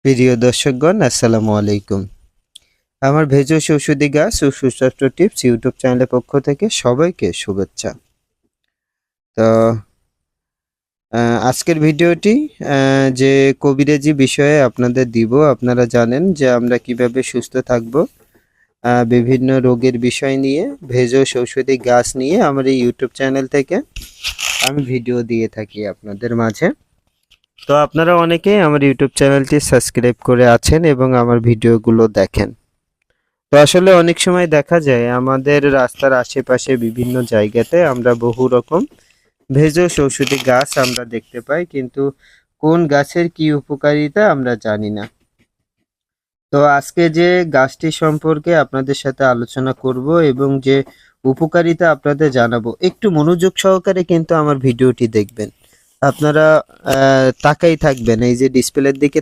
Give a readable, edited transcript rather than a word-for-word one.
প্রিয় দর্শকগণ, আসসালামু আলাইকুম। আমার ভেষজ ঔষধি গাছ ও সুস্বাস্থ্য টিপস ইউটিউব চ্যানেলের পক্ষ থেকে সবাইকে শুভেচ্ছা। তো আজকের ভিডিওটি যে কবিরাজি বিষয়ে আপনাদের দিব। আপনারা জানেন যে আমরা কিভাবে সুস্থ থাকব, বিভিন্ন রোগের বিষয় নিয়ে ভেষজ ঔষধি গাছ নিয়ে আমার এই ইউটিউব চ্যানেল থেকে আমি ভিডিও দিয়ে থাকি আপনাদের মাঝে। তো আপনারা অনেকেই আমার ইউটিউব চ্যানেলটি সাবস্ক্রাইব করে আছেন এবং আমার ভিডিওগুলো দেখেন। তো আসলে অনেক সময় দেখা যায় আমাদের রাস্তার আশেপাশে বিভিন্ন জায়গাতে আমরা বহু রকম ভেষজ ঔষধি গাছ আমরা দেখতে পাই, কিন্তু কোন গাছের কি উপকারিতা আমরা জানি না। তো আজকে যে গাছটি সম্পর্কে আপনাদের সাথে আলোচনা করব এবং যে উপকারিতা আপনাদের জানাবো, একটু মনোযোগ সহকারে কিন্তু আমার ভিডিওটি দেখবেন। আপনারা তাকাই থাকবেন, এই যে ডিসপ্লের দিকে